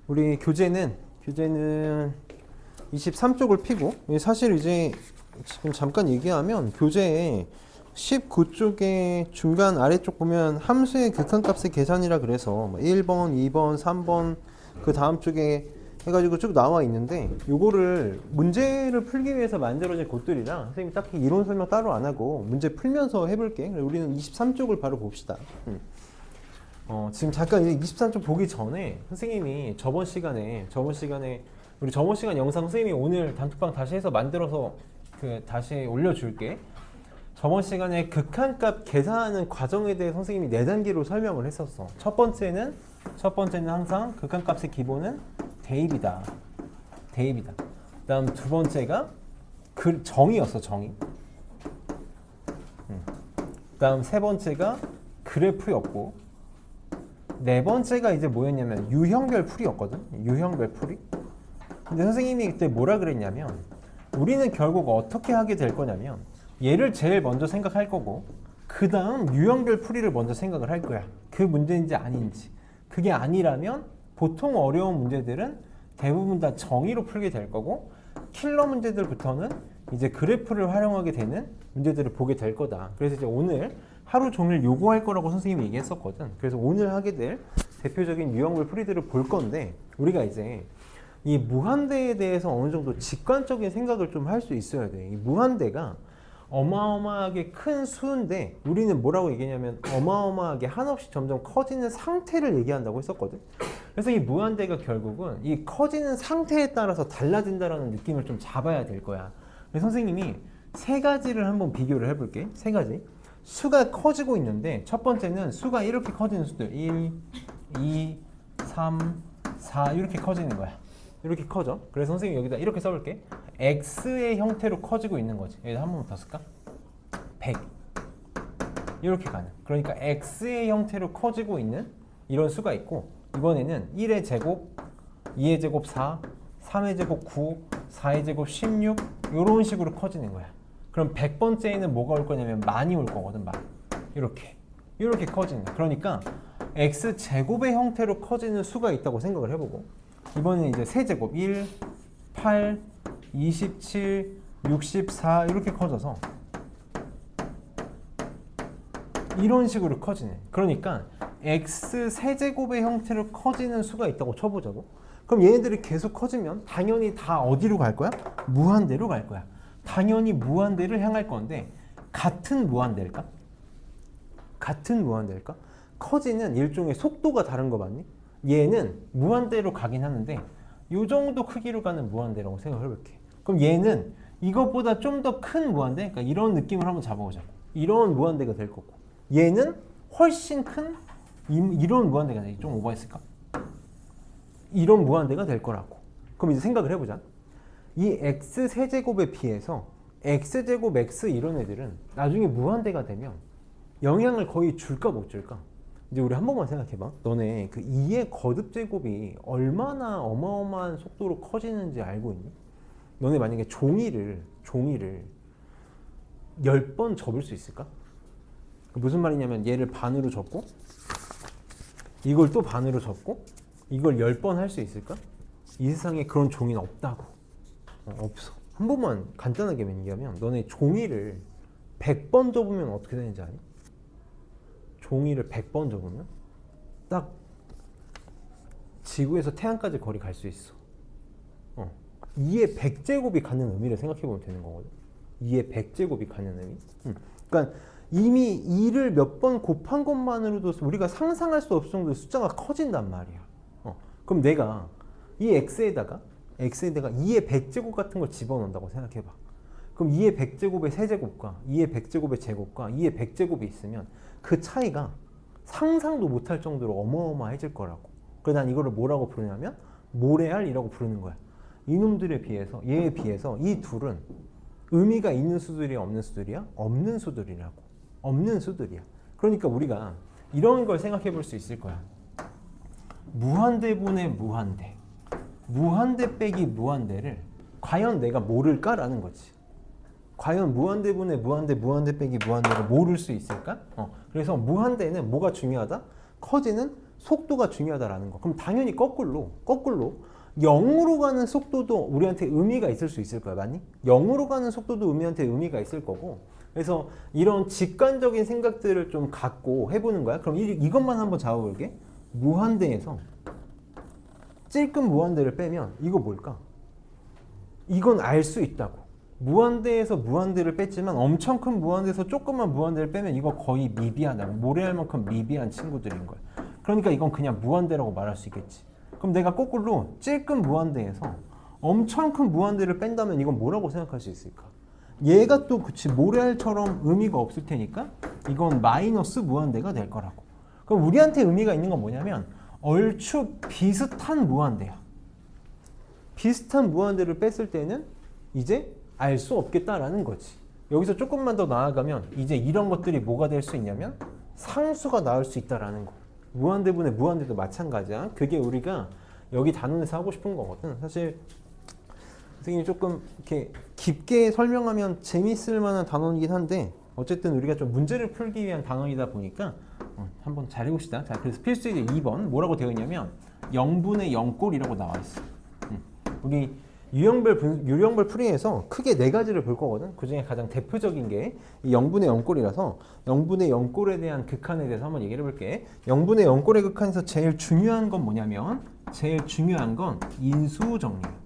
우리 교재는 23쪽을 피고, 사실 이제 지금 잠깐 얘기하면 교재에 19쪽에 중간 아래쪽 보면 함수의 극한값의 계산이라 그래서 1번, 2번, 3번 그 다음 쪽에 해가지고 쭉 나와 있는데, 요거를 문제를 풀기 위해서 만들어진 것들이랑 선생님이 딱히 이론 설명 따로 안 하고 문제 풀면서 해볼게. 우리는 23쪽을 바로 봅시다. 지금 잠깐 이제 23쪽 보기 전에 선생님이 저번 시간에 우리 저번 시간 영상 선생님이 오늘 단톡방 다시 해서 만들어서 다시 올려줄게. 저번 시간에 극한값 계산하는 과정에 대해 선생님이 4단계로 설명을 했었어. 첫 번째는 항상 극한값의 기본은 대입이다. 그다음 두 번째가 정의였어, 정의. 그다음 세 번째가 그래프였고, 네 번째가 이제 뭐였냐면 유형별 풀이였거든. 유형별 풀이. 근데 선생님이 그때 뭐라 그랬냐면, 우리는 결국 어떻게 하게 될 거냐면 얘를 제일 먼저 생각할 거고, 그 다음 유형별 풀이를 먼저 생각을 할 거야. 그 문제인지 아닌지. 그게 아니라면 보통 어려운 문제들은 대부분 다 정의로 풀게 될 거고, 킬러 문제들부터는 이제 그래프를 활용하게 되는 문제들을 보게 될 거다. 그래서 이제 오늘 하루 종일 요구할 거라고 선생님이 얘기했었거든. 그래서 오늘 하게 될 대표적인 유형별 풀이들을 볼 건데, 우리가 이제 이 무한대에 대해서 어느 정도 직관적인 생각을 좀 할 수 있어야 돼. 이 무한대가 어마어마하게 큰 수인데, 우리는 뭐라고 얘기했냐면 어마어마하게 한없이 점점 커지는 상태를 얘기한다고 했었거든. 그래서 이 무한대가 결국은 이 커지는 상태에 따라서 달라진다라는 느낌을 좀 잡아야 될 거야. 그래서 선생님이 세 가지를 한번 비교를 해볼게. 세 가지. 수가 커지고 있는데, 첫 번째는 수가 이렇게 커지는 수들 1, 2, 3, 4 이렇게 커지는 거야. 이렇게 커져. 그래서 선생님이 여기다 이렇게 써볼게. x의 형태로 커지고 있는 거지. 여기다 한 번만 더 쓸까? 100 이렇게 가는. 그러니까 x의 형태로 커지고 있는 이런 수가 있고, 이번에는 1의 제곱, 2의 제곱 4, 3의 제곱 9, 4의 제곱 16 이런 식으로 커지는 거야. 그럼 100번째에는 뭐가 올 거냐면 많이 올 거거든. 이렇게 커지는 거야. 그러니까 x 제곱의 형태로 커지는 수가 있다고 생각을 해보고, 이번엔 이제 세제곱 1, 8, 27, 64 이렇게 커져서 이런 식으로 커지네. 그러니까 x 세제곱의 형태로 커지는 수가 있다고 쳐보자고. 그럼 얘네들이 계속 커지면 당연히 다 어디로 갈 거야? 무한대로 갈 거야. 당연히 무한대를 향할 건데, 같은 무한대일까? 커지는 일종의 속도가 다른 거 맞니? 얘는 무한대로 가긴 하는데 이 정도 크기로 가는 무한대라고 생각을 해볼게. 그럼 얘는 이것보다 좀 더 큰 무한대, 그러니까 이런 느낌을 한번 잡아보자고. 이런 무한대가 될 거고, 얘는 훨씬 큰 이런 무한대가 돼. 좀 오버했을까? 이런 무한대가 될 거라고. 그럼 이제 생각을 해보자. 이 x 세제곱에 비해서 x제곱 x 이런 애들은 나중에 무한대가 되면 영향을 거의 줄까 못 줄까? 이제 우리 한 번만 생각해봐. 너네 그 2의 거듭제곱이 얼마나 어마어마한 속도로 커지는지 알고 있니? 너네 만약에 종이를 10번 접을 수 있을까? 무슨 말이냐면 얘를 반으로 접고, 이걸 또 반으로 접고, 이걸 10번 할 수 있을까? 이 세상에 그런 종이는 없다고. 없어. 한 번만 간단하게 얘기하면, 너네 종이를 100번 접으면 어떻게 되는지 아니? 종이를 100번 접으면 딱 지구에서 태양까지 거리 갈 수 있어. 2의 100제곱이 갖는 의미를 생각해보면 되는 거거든. 2의 100제곱이 갖는 의미. 그러니까 이미 2를 몇 번 곱한 것만으로도 우리가 상상할 수 없을 정도의 숫자가 커진단 말이야. 그럼 내가 이 x에다가 2의 100제곱 같은 걸 집어넣는다고 생각해봐. 그럼 2의 100제곱의 세제곱과 2의 100제곱의 제곱과 2의 100제곱이 있으면 그 차이가 상상도 못할 정도로 어마어마해질 거라고. 그래서 난 이거를 뭐라고 부르냐면 모래알이라고 부르는 거야. 이놈들에 비해서, 얘에 비해서 이 둘은 의미가 있는 수들이야, 없는 수들이야? 없는 수들이라고. 없는 수들이야. 그러니까 우리가 이런 걸 생각해 볼 수 있을 거야. 무한대분의 무한대, 무한대 빼기 무한대를 과연 내가 모를까라는 거지. 과연 무한대분의 무한대 빼기 무한대를 모를 수 있을까? 그래서 무한대는 뭐가 중요하다? 커지는 속도가 중요하다라는 거. 그럼 당연히 거꾸로 0으로 가는 속도도 우리한테 의미가 있을 수 있을 거야. 맞니? 0으로 가는 속도도 우리한테 의미가 있을 거고. 그래서 이런 직관적인 생각들을 좀 갖고 해보는 거야. 그럼 이것만 한번 잡아볼게. 무한대에서 찔끔 무한대를 빼면 이거 뭘까? 이건 알 수 있다고. 무한대에서 무한대를 뺐지만 엄청 큰 무한대에서 조그만 무한대를 빼면 이거 거의 미비하다고. 모래알 만큼 미비한 친구들인 거야. 그러니까 이건 그냥 무한대라고 말할 수 있겠지. 그럼 내가 거꾸로 찔끔 무한대에서 엄청 큰 무한대를 뺀다면 이건 뭐라고 생각할 수 있을까? 얘가 또 그치 모래알처럼 의미가 없을 테니까 이건 마이너스 무한대가 될 거라고. 그럼 우리한테 의미가 있는 건 뭐냐면 얼추 비슷한 무한대야. 비슷한 무한대를 뺐을 때는 이제 알 수 없겠다라는 거지. 여기서 조금만 더 나아가면 이제 이런 것들이 뭐가 될 수 있냐면 상수가 나올 수 있다라는 거. 무한대분의 무한대도 마찬가지야. 그게 우리가 여기 단원에서 하고 싶은 거거든. 사실 선생님이 조금 이렇게 깊게 설명하면 재밌을 만한 단원이긴 한데 어쨌든 우리가 좀 문제를 풀기 위한 단원이다 보니까 한번 잘 해봅시다. 자, 그래서 필수예제 2번 뭐라고 되어 있냐면 0분의 0꼴이라고 나와 있어. 우리 유형별 풀이에서 크게 네 가지를 볼 거거든. 그 중에 가장 대표적인 게 이 0분의 0꼴이라서 0분의 0꼴에 대한 극한에 대해서 한번 얘기를 해볼게. 0분의 0꼴의 극한에서 제일 중요한 건 뭐냐면 제일 중요한 건 인수정리야.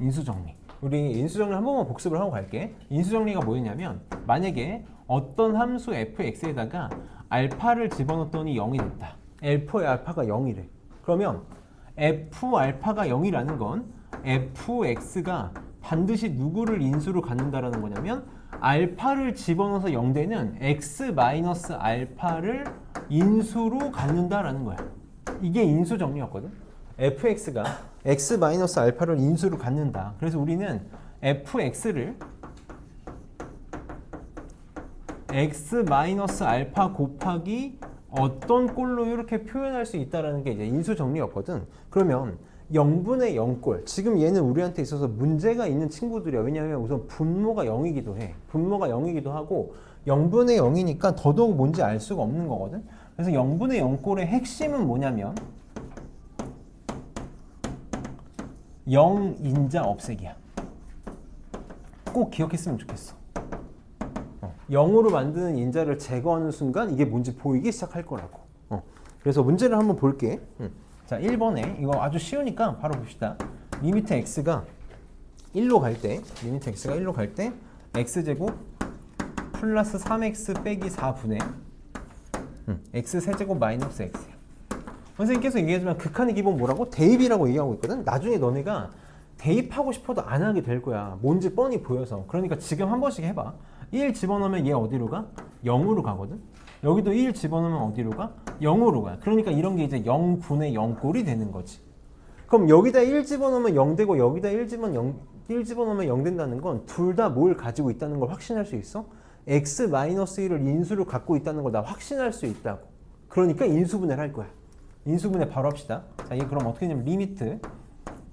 인수정리. 우리 인수정리 한 번만 복습을 하고 갈게. 인수정리가 뭐였냐면 만약에 어떤 함수 fx에다가 알파를 집어넣었더니 0이 됐다. F의 알파가 0이래. 그러면 F알파가 0이라는 건 fx가 반드시 누구를 인수로 갖는다라는 거냐면 알파를 집어넣어서 0되는 x-알파를 인수로 갖는다라는 거야. 이게 인수 정리였거든. fx가 x-알파를 인수로 갖는다. 그래서 우리는 fx를 x-알파 곱하기 어떤 꼴로 이렇게 표현할 수 있다는 게 이제 인수 정리였거든. 그러면 0분의 0꼴. 지금 얘는 우리한테 있어서 문제가 있는 친구들이야. 왜냐하면 우선 분모가 0이기도 해. 분모가 0이기도 하고 0분의 0이니까 더더욱 뭔지 알 수가 없는 거거든. 그래서 0분의 0꼴의 핵심은 뭐냐면 0인자 없애기야. 꼭 기억했으면 좋겠어. 0으로 만드는 인자를 제거하는 순간 이게 뭔지 보이기 시작할 거라고. 그래서 문제를 한번 볼게. 자, 1번에 이거 아주 쉬우니까 바로 봅시다. 리미트 x가 1로 갈 때, x제곱 플러스 3x 빼기 4분의 x 세제곱 마이너스 x야. 선생님 계속 얘기하지만 극한의 기본 뭐라고? 대입이라고 얘기하고 있거든. 나중에 너네가 대입하고 싶어도 안 하게 될 거야. 뭔지 뻔히 보여서. 그러니까 지금 한 번씩 해봐. 1 집어넣으면 얘 어디로 가? 0으로 가거든. 여기도 1 집어넣으면 어디로 가? 0으로 가. 그러니까 이런 게 이제 0분의 0꼴이 되는 거지. 그럼 여기다 1 집어넣으면 0 되고 여기다 1 집어넣으면 0 된다는 건 둘 다 뭘 가지고 있다는 걸 확신할 수 있어? x-1을 인수로 갖고 있다는 걸 나 확신할 수 있다고. 그러니까 인수분해를 할 거야. 인수분해 바로 합시다. 자, 이게 그럼 어떻게 되냐면 리미트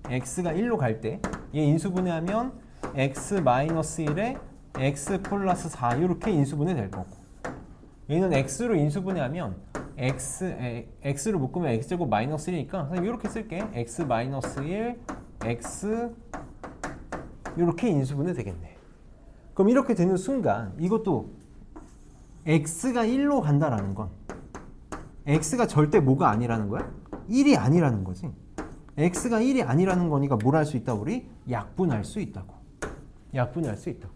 x가 1로 갈 때 얘 인수분해하면 x-1에 x 플러스 4 이렇게 인수분해 될 거고, 얘는 x로 인수분해하면 x로 묶으면 x제곱 마이너스 1이니까 이렇게 쓸게. x 마이너스 1 x 이렇게 인수분해 되겠네. 그럼 이렇게 되는 순간 이것도 x가 1로 간다라는 건 x가 절대 뭐가 아니라는 거야? 1이 아니라는 거지. x가 1이 아니라는 거니까 뭘 할 수 있다? 우리 약분할 수 있다고. 약분할 수 있다고.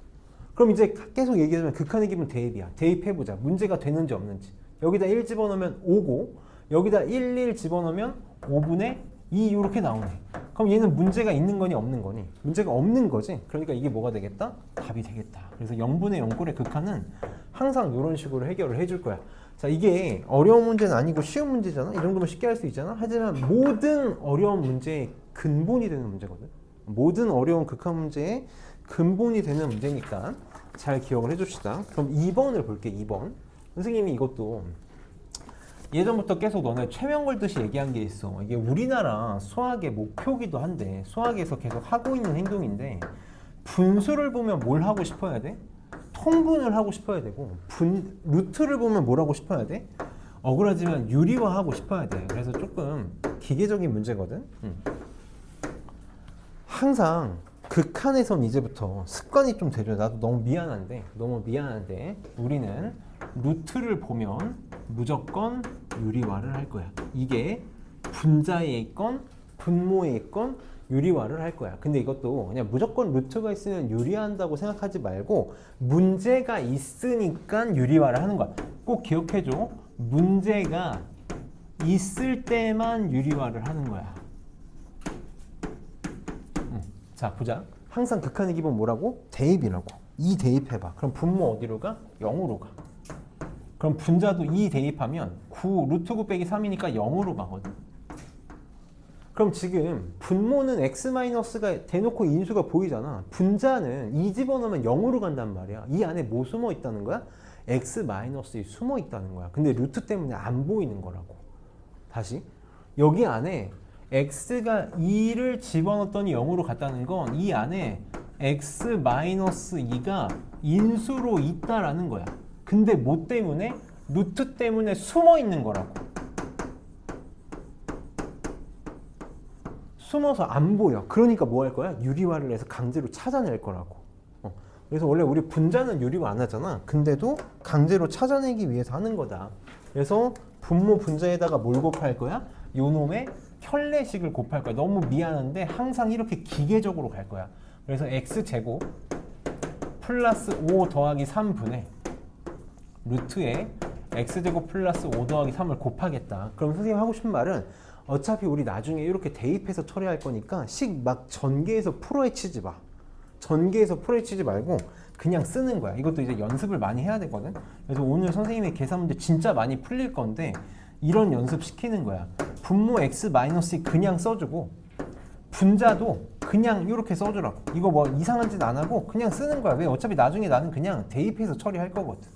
그럼 이제 계속 얘기하면 극한의 기본 대입이야. 대입해보자. 문제가 되는지 없는지. 여기다 1 집어넣으면 5고 여기다 1 집어넣으면 5분의 2 이렇게 나오네. 그럼 얘는 문제가 있는 거니 없는 거니? 문제가 없는 거지. 그러니까 이게 뭐가 되겠다? 답이 되겠다. 그래서 0분의 0꼴의 극한은 항상 이런 식으로 해결을 해줄 거야. 자, 이게 어려운 문제는 아니고 쉬운 문제잖아. 이 정도면 쉽게 할 수 있잖아. 하지만 모든 어려운 문제의 근본이 되는 문제거든. 모든 어려운 극한 문제의 근본이 되는 문제니까 잘 기억을 해줍시다. 그럼 2번을 볼게. 2번. 선생님이 이것도 예전부터 계속 너네 최면 걸듯이 얘기한 게 있어. 이게 우리나라 수학의 목표기도 한데 수학에서 계속 하고 있는 행동인데 분수를 보면 뭘 하고 싶어야 돼? 통분을 하고 싶어야 되고 루트를 보면 뭘 하고 싶어야 돼? 억울하지만 유리화하고 싶어야 돼. 그래서 조금 기계적인 문제거든. 항상 극한에선 이제부터 습관이 좀 들여. 나도 너무 미안한데 우리는 루트를 보면 무조건 유리화를 할 거야. 이게 분자에 있건 분모에 있건 유리화를 할 거야. 근데 이것도 그냥 무조건 루트가 있으면 유리화한다고 생각하지 말고 문제가 있으니까 유리화를 하는 거야. 꼭 기억해줘. 문제가 있을 때만 유리화를 하는 거야. 자, 보자. 항상 극한의 기본 뭐라고? 대입이라고. 2 대입해봐. 그럼 분모 어디로 가? 0으로 가. 그럼 분자도 2 대입하면 9, 루트 9 빼기 3이니까 0으로 가거든. 그럼 지금 분모는 x-가 대놓고 인수가 보이잖아. 분자는 2 집어넣으면 0으로 간단 말이야. 이 안에 뭐 숨어 있다는 거야? x-이 숨어 있다는 거야. 근데 루트 때문에 안 보이는 거라고. 다시. 여기 안에 x가 2를 집어넣었더니 0으로 갔다는 건 이 안에 x-2가 인수로 있다라는 거야. 근데 뭐 때문에? 루트 때문에 숨어 있는 거라고. 숨어서 안 보여. 그러니까 뭐 할 거야? 유리화를 해서 강제로 찾아낼 거라고. 그래서 원래 우리 분자는 유리화 안 하잖아. 근데도 강제로 찾아내기 위해서 하는 거다. 그래서 분모 분자에다가 뭘 곱할 거야? 요놈의 켤레식을 곱할 거야. 너무 미안한데 항상 이렇게 기계적으로 갈 거야. 그래서 x제곱 플러스 5 더하기 3분의 루트에 x제곱 플러스 5 더하기 3을 곱하겠다. 그럼 선생님 하고 싶은 말은 어차피 우리 나중에 이렇게 대입해서 처리할 거니까 식 막 전개해서 풀어헤치지 마. 전개해서 풀어헤치지 말고 그냥 쓰는 거야. 이것도 이제 연습을 많이 해야 되거든. 그래서 오늘 선생님의 계산 문제 진짜 많이 풀릴 건데 이런 연습 시키는 거야. 분모 x-이 그냥 써주고 분자도 그냥 이렇게 써주라고. 이거 뭐 이상한 짓 안 하고 그냥 쓰는 거야. 왜? 어차피 나중에 나는 그냥 대입해서 처리할 거거든.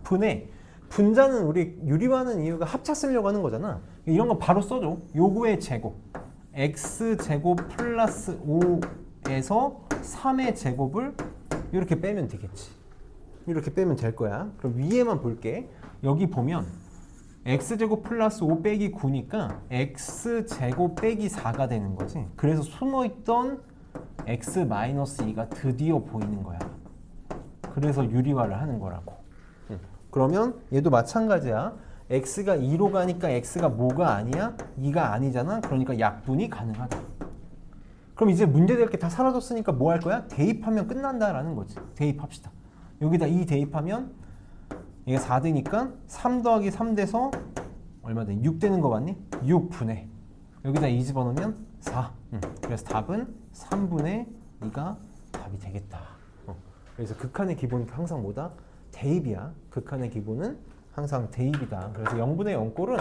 분의 분자는 우리 유리화하는 이유가 합차 쓰려고 하는 거잖아. 이런 거 바로 써줘. 요거의 제곱 x제곱 플러스 5에서 3의 제곱을 이렇게 빼면 되겠지. 이렇게 빼면 될 거야. 그럼 위에만 볼게. 여기 보면 x제곱 플러스 5 빼기 9니까 x제곱 빼기 4가 되는 거지. 그래서 숨어있던 x-2가 드디어 보이는 거야. 그래서 유리화를 하는 거라고. 그러면 얘도 마찬가지야. x가 2로 가니까 x가 뭐가 아니야? 2가 아니잖아. 그러니까 약분이 가능하다. 그럼 이제 문제될 게 다 사라졌으니까 뭐 할 거야? 대입하면 끝난다라는 거지. 대입합시다. 여기다 2 대입하면 이게 4되니까 3 더하기 3 돼서 얼마 돼? 6 되는 거 맞니? 6분의 여기다 2 집어넣으면 4. 그래서 답은 3분의 2가 답이 되겠다. 그래서 극한의 기본이 항상 뭐다? 대입이야. 극한의 기본은 항상 대입이다. 그래서 0분의 0꼴은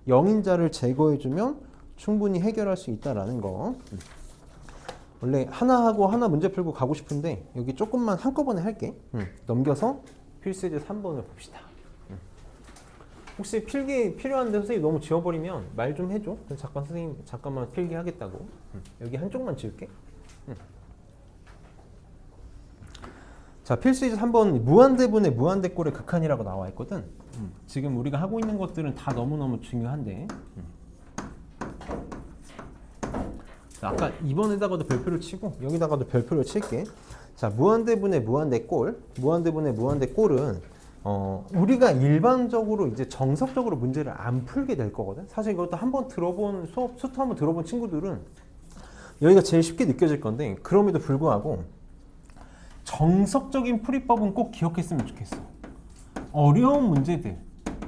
0인자를 제거해주면 충분히 해결할 수 있다라는 거. 원래 하나 하고 하나 문제 풀고 가고 싶은데 여기 조금만 한꺼번에 할게. 넘겨서 필수제 3번을 봅시다. 혹시 필기 필요한데 선생님 너무 지워버리면 말 좀 해줘. 잠깐 선생님 잠깐만 필기 하겠다고. 여기 한쪽만 지울게. 자, 필수이제 3번 무한대분의 무한대꼴의 극한이라고 나와 있거든. 지금 우리가 하고 있는 것들은 다 너무너무 중요한데 자, 아까 2번에다가도 별표를 치고 여기다가도 별표를 칠게. 자, 무한대분의 무한대꼴 무한대분의 무한대꼴은 우리가 일반적으로 이제 정석적으로 문제를 안 풀게 될 거거든. 사실 이것도 한번 들어본 수트 한번 들어본 친구들은 여기가 제일 쉽게 느껴질 건데 그럼에도 불구하고 정석적인 풀이법은 꼭 기억했으면 좋겠어. 어려운 문제들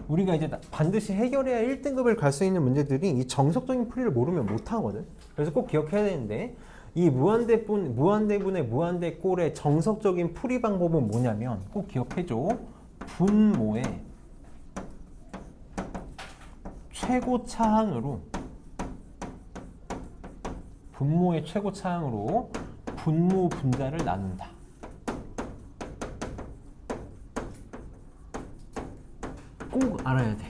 우리가 이제 반드시 해결해야 1등급을 갈 수 있는 문제들이 이 정석적인 풀이를 모르면 못하거든. 그래서 꼭 기억해야 되는데 이 무한대분의 무한대꼴의 정석적인 풀이 방법은 뭐냐면 꼭 기억해줘. 분모의 최고차항으로 분모 분자를 나눈다. 꼭 알아야 돼.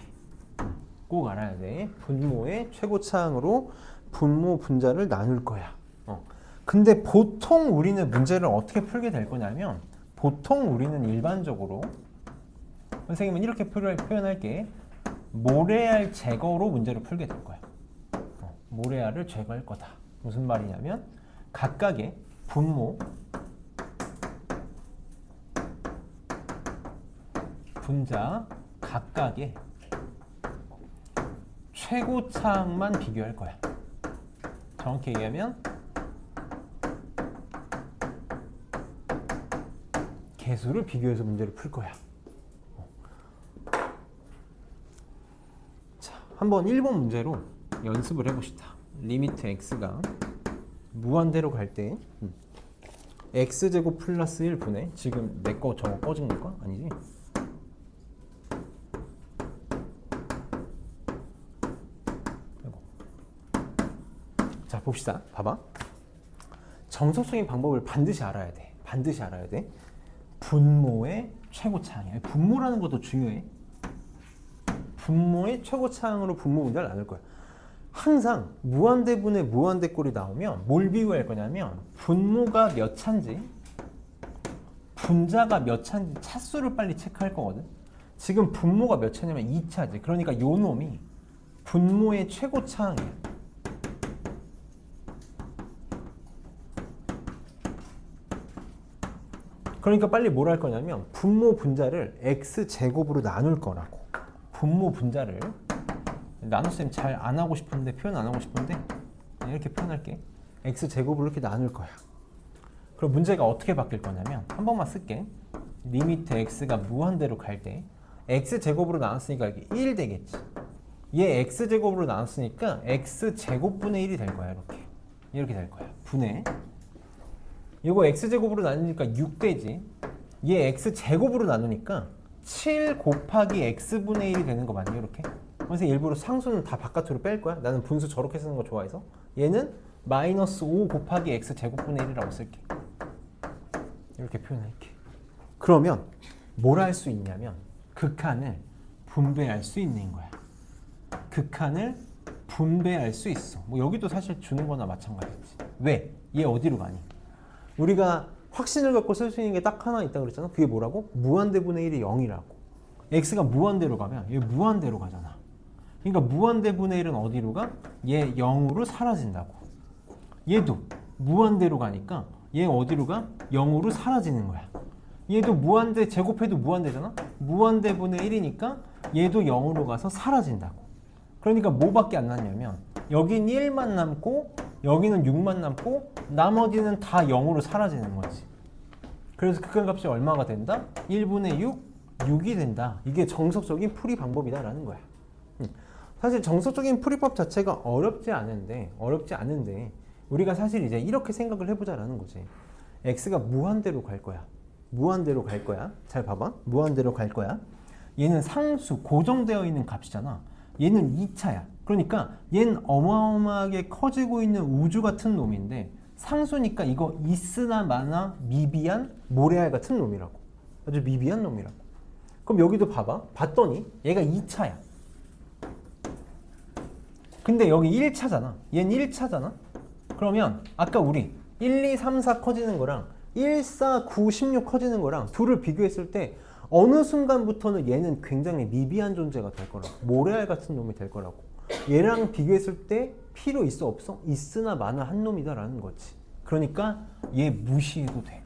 꼭 알아야 돼. 분모의 최고차항으로 분모 분자를 나눌 거야. 근데 보통 우리는 문제를 어떻게 풀게 될 거냐면 보통 우리는 일반적으로 선생님은 이렇게 표현할게. 모래알 제거로 문제를 풀게 될 거야. 모래알을 제거할 거다. 무슨 말이냐면 각각의 분모, 분자 각각의 최고차항만 비교할 거야. 정확히 얘기하면 개수를 비교해서 문제를 풀 거야. 자, 한번 1번 문제로 연습을 해봅시다. 리미트 x가 무한대로 갈 때 x제곱 플러스 1분의 지금 내 거 저거 꺼진 걸까? 아니지? 자, 봅시다. 봐봐. 정석적인 방법을 반드시 알아야 돼. 반드시 알아야 돼. 분모의 최고차항이야. 분모라는 것도 중요해. 분모의 최고차항으로 분모 문제를 나눌 거야. 항상 무한대분의 무한대꼴이 나오면 뭘 비교할 거냐면 분모가 몇 차인지 분자가 몇 차인지 차수를 빨리 체크할 거거든. 지금 분모가 몇 차냐면 2차지. 그러니까 요 놈이 분모의 최고차항이야. 그러니까 빨리 뭘 할 거냐면 분모 분자를 x제곱으로 나눌 거라고. 분모 분자를 나눗셈 잘 안 하고 싶은데 표현 안 하고 싶은데 이렇게 표현할게. x제곱으로 이렇게 나눌 거야. 그럼 문제가 어떻게 바뀔 거냐면 한 번만 쓸게. 리미트 x가 무한대로 갈 때 x제곱으로 나눴으니까 이게 1 되겠지. 얘 x제곱으로 나눴으니까 x제곱분의 1이 될 거야. 이렇게 될 거야. 분의 이거 x제곱으로 나누니까 6 되지. 얘 x제곱으로 나누니까 7 곱하기 x분의 1이 되는 거 맞니? 이렇게. 그래서 일부러 상수는 다 바깥으로 뺄 거야. 나는 분수 저렇게 쓰는 거 좋아해서. 얘는 마이너스 5 곱하기 x제곱분의 1이라고 쓸게. 이렇게 표현할게. 그러면 뭘 할 수 있냐면 극한을 분배할 수 있는 거야. 극한을 분배할 수 있어. 뭐 여기도 사실 주는 거나 마찬가지지. 왜? 얘 어디로 가니? 우리가 확신을 갖고 쓸 수 있는 게 딱 하나 있다고 그랬잖아. 그게 뭐라고? 무한대분의 1이 0이라고. x가 무한대로 가면 얘 무한대로 가잖아. 그러니까 무한대분의 1은 어디로 가? 얘 0으로 사라진다고. 얘도 무한대로 가니까 얘 어디로 가? 0으로 사라지는 거야. 얘도 무한대 제곱해도 무한대잖아. 무한대분의 1이니까 얘도 0으로 가서 사라진다고. 그러니까 뭐밖에 안 남냐면 여긴 1만 남고 여기는 6만 남고 나머지는 다 0으로 사라지는 거지. 그래서 극한값이 얼마가 된다? 1분의 6, 6이 된다. 이게 정석적인 풀이 방법이다라는 거야. 사실 정석적인 풀이법 자체가 어렵지 않은데 우리가 사실 이제 이렇게 생각을 해보자라는 거지. x가 무한대로 갈 거야. 무한대로 갈 거야. 잘 봐봐. 무한대로 갈 거야. 얘는 상수, 고정되어 있는 값이잖아. 얘는 2차야. 그러니까 얘는 어마어마하게 커지고 있는 우주 같은 놈인데 상수니까 이거 있으나 마나 미비한 모래알 같은 놈이라고. 아주 미비한 놈이라고. 그럼 여기도 봐봐. 봤더니 얘가 2차야. 근데 여기 1차잖아. 얘는 1차잖아. 그러면 아까 우리 1, 2, 3, 4 커지는 거랑 1, 4, 9, 16 커지는 거랑 둘을 비교했을 때 어느 순간부터는 얘는 굉장히 미비한 존재가 될 거라고. 모래알 같은 놈이 될 거라고. 얘랑 비교했을 때 필요 있어 없어? 있으나 마나 한 놈이다라는 거지. 그러니까 얘 무시해도 돼.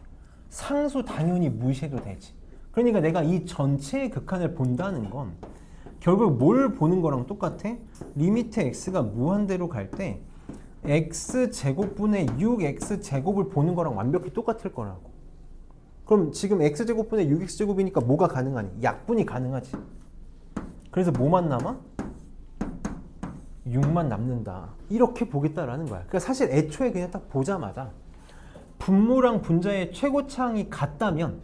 상수 당연히 무시해도 되지. 그러니까 내가 이 전체의 극한을 본다는 건 결국 뭘 보는 거랑 똑같아? 리미트 x가 무한대로 갈 때 x제곱분의 6x제곱을 보는 거랑 완벽히 똑같을 거라고. 그럼 지금 x제곱분의 6x제곱이니까 뭐가 가능하니? 약분이 가능하지. 그래서 뭐만 남아? 6만 남는다. 이렇게 보겠다라는 거야. 그러니까 사실 애초에 그냥 딱 보자마자 분모랑 분자의 최고차항이 같다면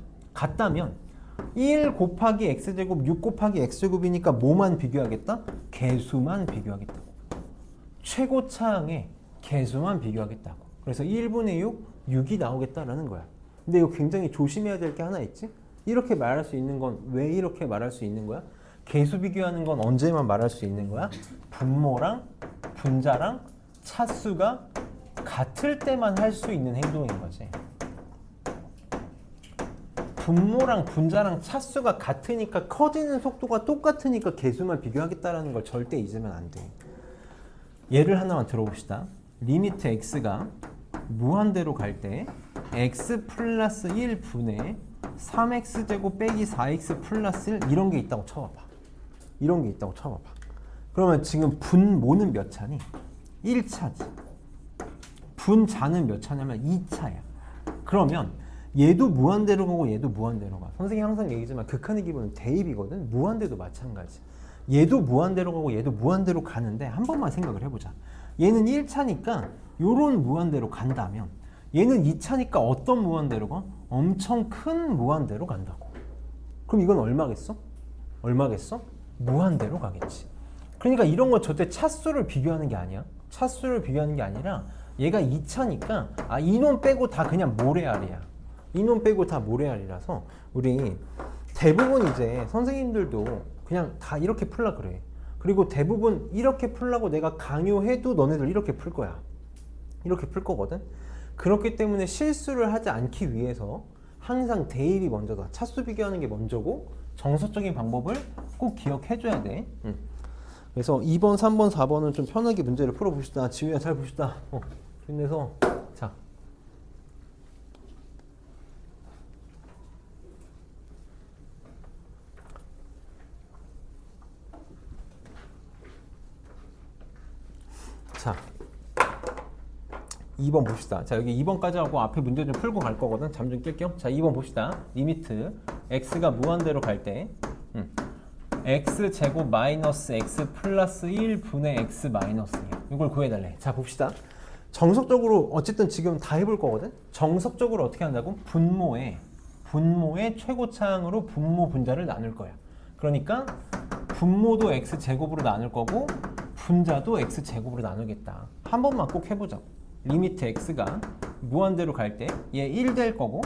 1 곱하기 x제곱 6 곱하기 x제곱이니까 뭐만 비교하겠다? 개수만 비교하겠다고. 최고차항의 개수만 비교하겠다고. 그래서 1분의 6, 6이 나오겠다라는 거야. 근데 이거 굉장히 조심해야 될 게 하나 있지? 이렇게 말할 수 있는 건 왜 이렇게 말할 수 있는 거야? 개수 비교하는 건 언제만 말할 수 있는 거야? 분모랑 분자랑 차수가 같을 때만 할 수 있는 행동인 거지. 분모랑 분자랑 차수가 같으니까 커지는 속도가 똑같으니까 개수만 비교하겠다라는 걸 절대 잊으면 안 돼. 예를 하나만 들어봅시다. 리미트 x가 무한대로 갈 때 x 플러스 1분의 3x제곱 빼기 4x 플러스 1 이런 게 있다고 쳐봐봐. 이런 게 있다고 쳐봐봐. 그러면 지금 분모는 몇 차니? 1차지. 분자는 몇 차냐면 2차야. 그러면 얘도 무한대로 가고 얘도 무한대로 가. 선생님이 항상 얘기지만 극한의 기본은 대입이거든. 무한대도 마찬가지. 얘도 무한대로 가고 얘도 무한대로 가는데 한 번만 생각을 해보자. 얘는 1차니까 요런 무한대로 간다면 얘는 2차니까 어떤 무한대로 가? 엄청 큰 무한대로 간다고. 그럼 이건 얼마겠어? 얼마겠어? 무한대로 가겠지. 그러니까 이런 거 절대 차수를 비교하는 게 아니야. 차수를 비교하는 게 아니라 얘가 2차니까 이놈 빼고 다 그냥 모래알이야. 이놈 빼고 다 모래알이라서 우리 대부분 이제 선생님들도 그냥 다 이렇게 풀라 그래. 그리고 대부분 이렇게 풀라고 내가 강요해도 너네들 이렇게 풀 거야. 이렇게 풀 거거든. 그렇기 때문에 실수를 하지 않기 위해서 항상 대입이 먼저다. 차수 비교하는 게 먼저고 정석적인 방법을 꼭 기억해줘야 돼. 그래서 2번, 3번, 4번은 좀 편하게 문제를 풀어봅시다. 지우야 잘 봅시다. 힘내서 자. 자, 2번 봅시다. 자, 여기 2번까지 하고 앞에 문제 좀 풀고 갈 거거든. 잠 좀 깰게요. 자, 2번 봅시다. 리미트 x가 무한대로 갈 때 x제곱 마이너스 x 플러스 1분의 x 마이너스 2 이걸 구해달래. 자, 봅시다. 정석적으로 어쨌든 지금 다 해볼 거거든. 정석적으로 어떻게 한다고? 분모의 최고차항으로 분모 분자를 나눌 거야. 그러니까 분모도 x제곱으로 나눌 거고 분자도 x제곱으로 나누겠다. 한 번만 꼭 해보자. 리미트 x가 무한대로 갈 때 얘 1 될 거고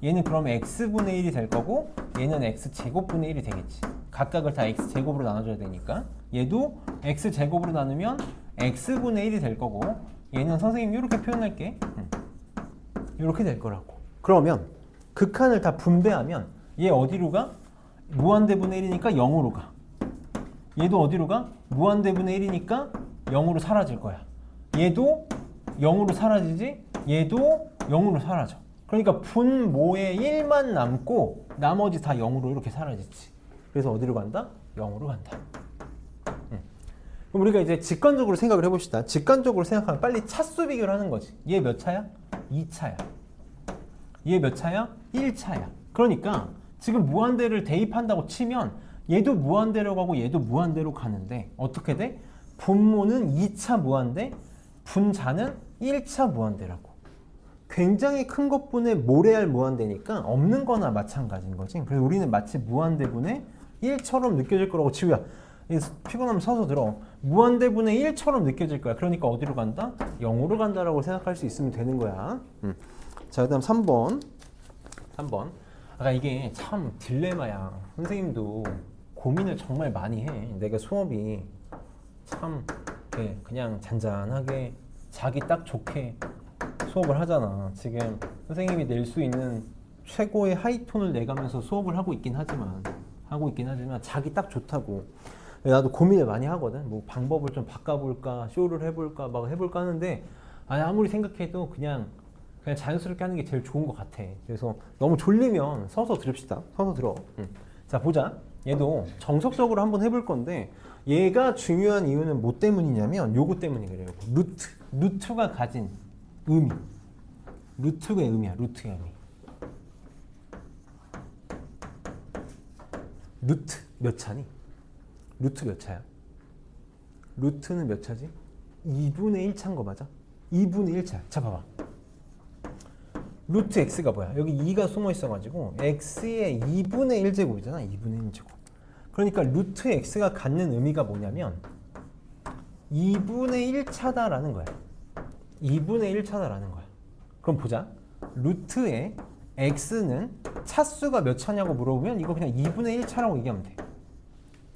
얘는 그럼 x분의 1이 될 거고 얘는 x제곱분의 1이 되겠지. 각각을 다 x제곱으로 나눠줘야 되니까 얘도 x제곱으로 나누면 x분의 1이 될 거고 얘는 선생님이 이렇게 표현할게. 이렇게 될 거라고. 그러면 극한을 다 분배하면 얘 어디로 가? 무한대분의 1이니까 0으로 가. 얘도 어디로 가? 무한대분의 1이니까 0으로 사라질 거야. 얘도 0으로 사라지지? 얘도 0으로 사라져. 그러니까 분모에 1만 남고 나머지 다 0으로 이렇게 사라지지. 그래서 어디로 간다? 0으로 간다. 그럼 우리가 이제 직관적으로 생각을 해봅시다. 직관적으로 생각하면 빨리 차수 비교를 하는 거지. 얘 몇 차야? 2차야. 얘 몇 차야? 1차야. 그러니까 지금 무한대를 대입한다고 치면 얘도 무한대로 가고 얘도 무한대로 가는데 어떻게 돼? 분모는 2차 무한대, 분자는 1차 무한대라고. 굉장히 큰 것분의 모래알 무한대니까 없는 거나 마찬가지인 거지. 그래서 우리는 마치 무한대분의 1처럼 느껴질 거라고. 지우야 피곤하면 서서 들어. 무한대분의 1처럼 느껴질 거야. 그러니까 어디로 간다? 0으로 간다라고 생각할 수 있으면 되는 거야. 자, 그 다음 3번. 아까 이게 참 딜레마야. 선생님도 고민을 정말 많이 해. 내가 수업이 참 그냥 잔잔하게 자기 딱 좋게 수업을 하잖아. 지금 선생님이 낼 수 있는 최고의 하이톤을 내가면서 수업을 하고 있긴 하지만 자기 딱 좋다고. 나도 고민을 많이 하거든. 뭐 방법을 좀 바꿔볼까, 쇼를 해볼까, 막 해볼까 하는데 아무리 생각해도 그냥 자연스럽게 하는 게 제일 좋은 것 같아. 그래서 너무 졸리면 서서 들읍시다. 서서 들어. 자, 보자. 얘도 정석적으로 한번 해볼 건데 얘가 중요한 이유는 뭐 때문이냐면 요거 때문에 그래요. 루트가 가진 의미. 루트의 의미야. 루트의 의미. 루트 몇 차니? 루트 몇 차야? 루트는 몇 차지? 2분의 1차인 거 맞아? 2분의 1차. 자, 봐봐. 루트 x가 뭐야? 여기 2가 숨어 있어가지고 x의 2분의 1제곱이잖아. 2분의 1제곱. 그러니까 루트 x가 갖는 의미가 뭐냐면 2분의 1차다라는 거야. 2분의 1차다라는 거야. 그럼 보자. 루트의 x는 차수가 몇 차냐고 물어보면 이거 그냥 2분의 1차라고 얘기하면 돼.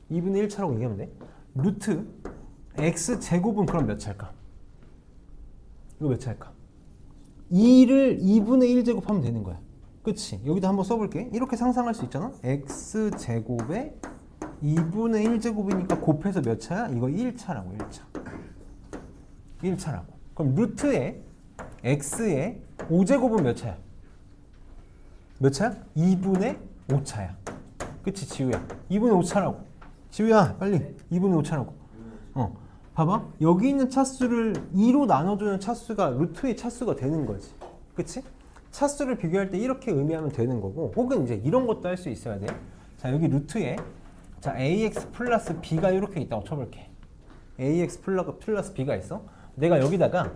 2분의 1차라고 얘기하면 돼. 루트 x 제곱은 그럼 몇 차일까? 이거 몇 차일까? 2를 2분의 1제곱 하면 되는 거야. 그치? 여기도 한번 써볼게. 이렇게 상상할 수 있잖아. x제곱에 2분의 1제곱이니까 곱해서 몇 차야? 이거 1차라고 1차. 1차라고. 그럼 루트에 x의 5제곱은 몇 차야? 몇 차야? 2분의 5차야. 그치 지우야? 2분의 5차라고. 지우야 빨리 2분의 5차라고. 봐봐. 여기 있는 차수를 2로 나눠주는 차수가 루트의 차수가 되는 거지. 그치? 차수를 비교할 때 이렇게 의미하면 되는 거고, 혹은 이제 이런 것도 할 수 있어야 돼. 자, 여기 루트에 자 ax 플러스 b가 이렇게 있다고 쳐볼게. ax 플러스 b가 있어. 내가 여기다가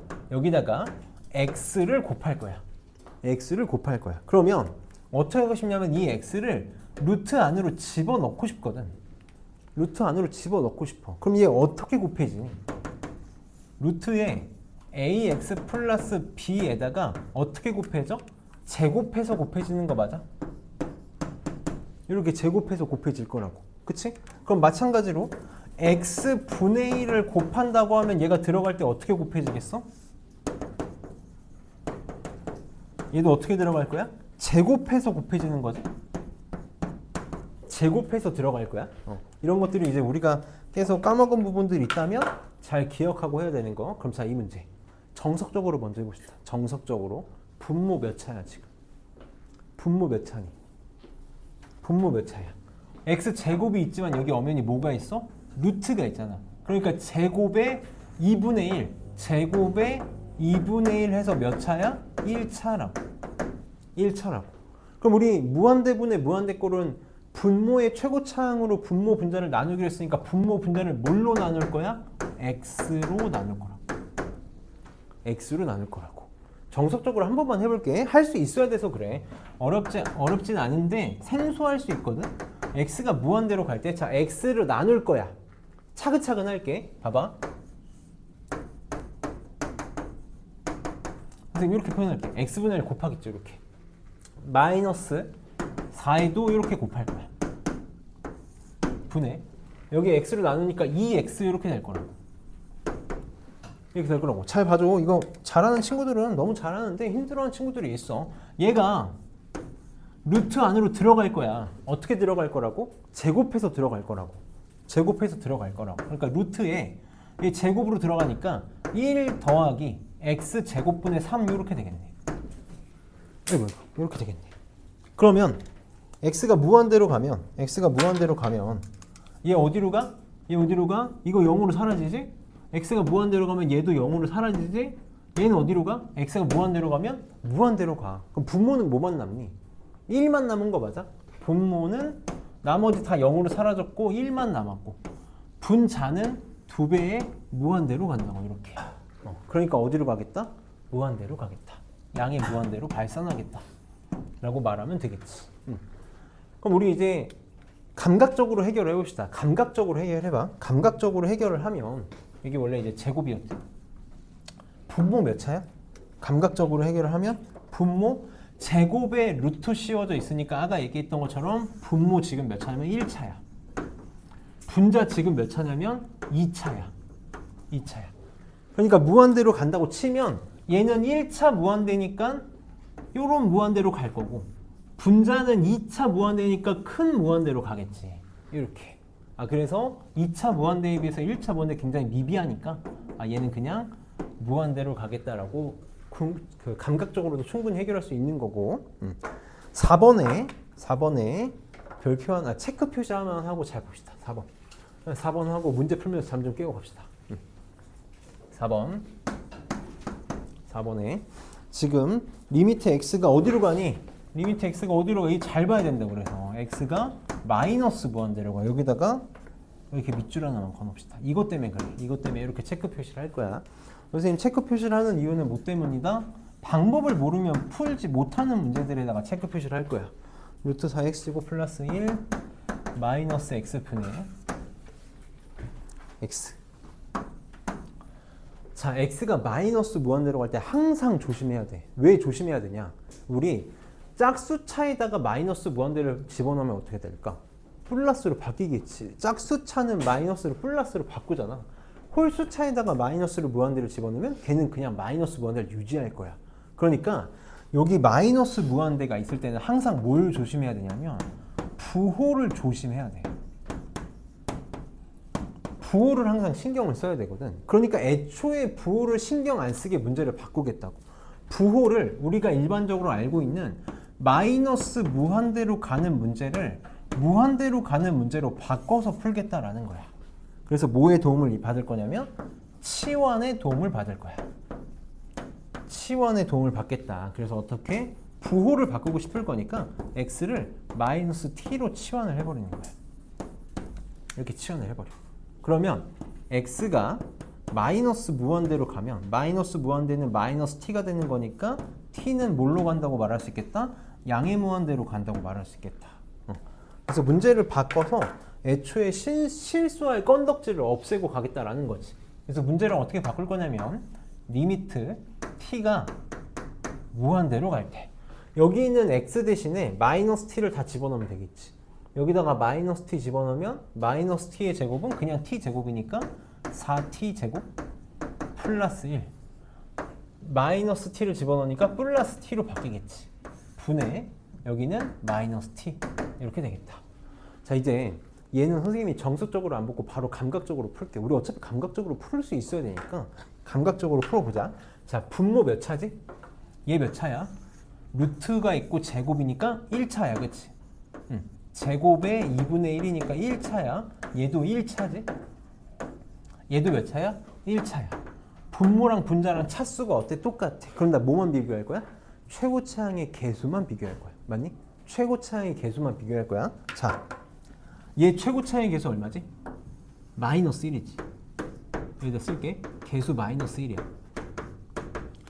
x를 곱할 거야. x를 곱할 거야. 그러면 어떻게 하고 싶냐면 이 x를 루트 안으로 집어넣고 싶거든. 루트 안으로 집어넣고 싶어. 그럼 얘 어떻게 곱해지니? 루트에 ax 플러스 b에다가 어떻게 곱해져? 제곱해서 곱해지는 거 맞아? 이렇게 제곱해서 곱해질 거라고. 그치? 그럼 마찬가지로 x분의 1을 곱한다고 하면 얘가 들어갈 때 어떻게 곱해지겠어? 얘도 어떻게 들어갈 거야? 제곱해서 곱해지는 거지. 제곱해서 들어갈 거야. 이런 것들이 이제 우리가 계속 까먹은 부분들이 있다면 잘 기억하고 해야 되는 거. 그럼 자, 이 문제 정석적으로 먼저 해봅시다. 정석적으로 분모 몇 차야 지금? 분모 몇 차니? 분모 몇 차야? x 제곱이 있지만 여기 엄연히 뭐가 있어? 루트가 있잖아. 그러니까 제곱의 2분의 1 제곱의 2분의 1 해서 몇 차야? 1차라고. 1차라고. 그럼 우리 무한대분의 무한대꼴은 분모의 최고차항으로 분모 분자를 나누기로 했으니까 분모 분자를 뭘로 나눌 거야? x로 나눌 거라고. x로 나눌 거라고. 정석적으로 한 번만 해볼게. 할 수 있어야 돼서 그래. 어렵진 않은데 생소할 수 있거든. x가 무한대로 갈 때 자 x를 나눌 거야. 차근차근 할게. 봐봐. 선생님 이렇게 표현할게. x분의 1 곱하겠죠. 이렇게. 마이너스 4에도 이렇게 곱할 거야. 분해. 여기 x를 나누니까 2x 이렇게 될 거라고. 이렇게 될 거라고. 잘 봐줘. 이거 잘하는 친구들은 너무 잘하는데 힘들어하는 친구들이 있어. 얘가 루트 안으로 들어갈 거야. 어떻게 들어갈 거라고? 제곱해서 들어갈 거라고. 제곱해서 들어갈 거라고. 그러니까 루트에 이 제곱으로 들어가니까 1 더하기 x 제곱분의 3 이렇게 되겠네. 이렇게 되겠네. 그러면 x가 무한대로 가면 얘 어디로 가? 이거 0으로 사라지지? x가 무한대로 가면 얘도 0으로 사라지지? 얘는 어디로 가? x가 무한대로 가면 무한대로 가. 그럼 분모는 뭐만 남니? 1만 남은 거 맞아? 분모는 나머지 다 0으로 사라졌고 1만 남았고, 분자는 2배의 무한대로 간다고. 이렇게. 그러니까 어디로 가겠다? 무한대로 가겠다. 양의 무한대로 발산하겠다 라고 말하면 되겠지. 그럼 우리 이제 감각적으로 해결해 봅시다. 감각적으로 해결해봐. 감각적으로 해결을 하면 이게 원래 이제 제곱이었대. 분모 몇 차야? 감각적으로 해결을 하면 분모 제곱에 루트 씌워져 있으니까 아까 얘기했던 것처럼 분모 지금 몇 차냐면 1차야. 분자 지금 몇 차냐면 2차야. 2차야. 그러니까 무한대로 간다고 치면 얘는 1차 무한대니까 요런 무한대로 갈 거고, 분자는 2차 무한대니까 큰 무한대로 가겠지. 이렇게. 그래서 2차 무한대에 비해서 1차 무한대 굉장히 미비하니까 얘는 그냥 무한대로 가겠다라고 그 감각적으로도 충분히 해결할 수 있는 거고. 4번에 별표 하나 체크 표시 하나 하고 잘 봅시다. 4번 하고 문제 풀면서 잠 좀 깨고 갑시다. 4번에 지금 리미트 x가 어디로 가니? 리미트 x가 어디로 가? 잘 봐야 된다. 그래서 x가 마이너스 무한대로 가. 여기다가 이렇게 밑줄 하나만 꺼놓읍시다. 이것 때문에 그래. 이것 때문에 이렇게 체크 표시를 할 거야. 선생님 체크 표시를 하는 이유는 뭐 때문이다? 방법을 모르면 풀지 못하는 문제들에다가 체크 표시를 할 거야. 루트 4x제곱 플러스 1 마이너스 x분의 x. 자, x가 마이너스 무한대로 갈 때 항상 조심해야 돼. 왜 조심해야 되냐? 우리 짝수차에다가 마이너스 무한대를 집어넣으면 어떻게 될까? 플러스로 바뀌겠지. 짝수차는 마이너스로 플러스로 바꾸잖아. 홀수차에다가 마이너스를 무한대를 집어넣으면 걔는 그냥 마이너스 무한대를 유지할 거야. 그러니까 여기 마이너스 무한대가 있을 때는 항상 뭘 조심해야 되냐면 부호를 조심해야 돼. 부호를 항상 신경을 써야 되거든. 그러니까 애초에 부호를 신경 안 쓰게 문제를 바꾸겠다고. 부호를 우리가 일반적으로 알고 있는 마이너스 무한대로 가는 문제를 무한대로 가는 문제로 바꿔서 풀겠다라는 거야. 그래서 뭐의 도움을 받을 거냐면 치환의 도움을 받을 거야. 치환의 도움을 받겠다. 그래서 어떻게? 부호를 바꾸고 싶을 거니까 x를 마이너스 t로 치환을 해버리는 거야. 이렇게 치환을 해버려. 그러면 x가 마이너스 무한대로 가면 마이너스 무한대는 마이너스 t가 되는 거니까 t는 뭘로 간다고 말할 수 있겠다? 양의 무한대로 간다고 말할 수 있겠다. 그래서 문제를 바꿔서 애초에 실수할 건덕지를 없애고 가겠다라는 거지. 그래서 문제를 어떻게 바꿀 거냐면 리미트 t가 무한대로 갈 때 여기 있는 x 대신에 마이너스 t를 다 집어넣으면 되겠지. 여기다가 마이너스 t 집어넣으면 마이너스 t의 제곱은 그냥 t 제곱이니까 4t 제곱 플러스 1 마이너스 t를 집어넣으니까 플러스 t로 바뀌겠지. 분의 여기는 마이너스 t 이렇게 되겠다. 자, 이제 얘는 선생님이 정수적으로 안 붙고 바로 감각적으로 풀게. 우리 어차피 감각적으로 풀 수 있어야 되니까 감각적으로 풀어보자. 자, 분모 몇 차지? 얘 몇 차야? 루트가 있고 제곱이니까 1차야, 그치? 제곱에 2분의 1이니까 1차야. 얘도 1차지? 얘도 몇 차야? 1차야. 분모랑 분자랑 차수가 어때? 똑같아. 그럼 나 뭐만 비교할 거야? 최고차항의 개수만 비교할 거야. 맞니? 최고차항의 개수만 비교할 거야. 자, 얘 최고차항의 개수 얼마지? 마이너스 1이지. 여기다 쓸게. 개수 마이너스 1이야.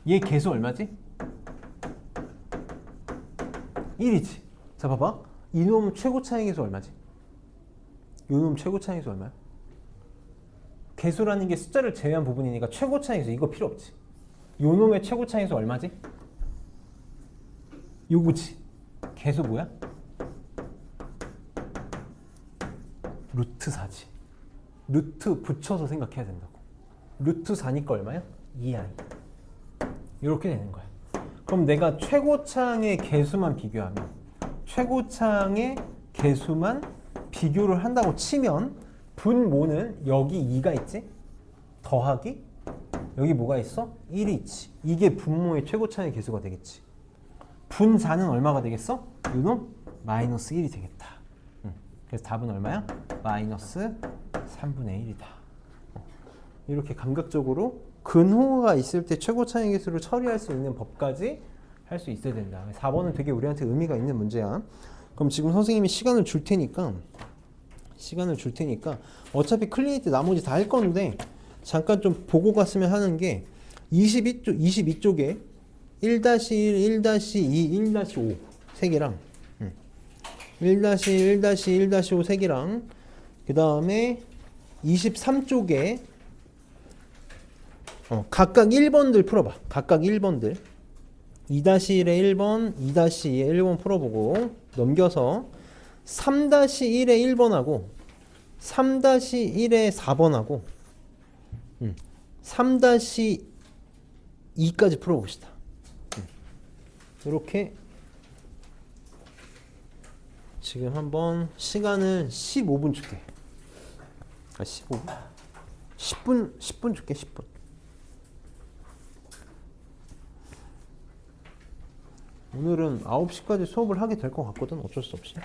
얘 개수 얼마지? 1이지. 자, 봐봐. 이놈 최고차항의 개수 얼마지? 요놈 최고차항의 개수 얼마야? 개수라는 게 숫자를 제외한 부분이니까 최고차항의 개수 이거 필요 없지. 요놈의 최고차항의 개수 얼마지? 요거지. 개수 뭐야? 루트 4지. 루트 붙여서 생각해야 된다고. 루트 4니까 얼마야? 2i. 이렇게 되는 거야. 그럼 내가 최고차항의 개수만 비교하면 최고차항의 개수만 비교를 한다고 치면 분모는 여기 2가 있지? 더하기 여기 뭐가 있어? 1이 있지. 이게 분모의 최고차항의 개수가 되겠지. 분4는 얼마가 되겠어? 요놈 마이너스 1이 되겠다. 그래서 답은 얼마야? 마이너스 3분의 1이다. 이렇게 감각적으로 근호가 있을 때 최고차항의 개수를 처리할 수 있는 법까지 할 수 있어야 된다. 4번은 되게 우리한테 의미가 있는 문제야. 그럼 지금 선생님이 시간을 줄 테니까 어차피 클리니트 나머지 다 할 건데 잠깐 좀 보고 갔으면 하는 게 22쪽에 1-1, 1-2, 1-5 세 개랑 1-1, 1-2, 1-5 세 개랑 그 다음에 23쪽에 각각 1번들 풀어봐. 각각 1번들 2-1의 1번, 2-2의 1번 풀어보고 넘겨서 3-1의 1번하고 3-1의 4번하고 3-2까지 풀어봅시다. 이렇게 지금 한번 시간을 15분 줄게. 15분? 10분 줄게. 10분. 오늘은 9시까지 수업을 하게 될 것 같거든. 어쩔 수 없이.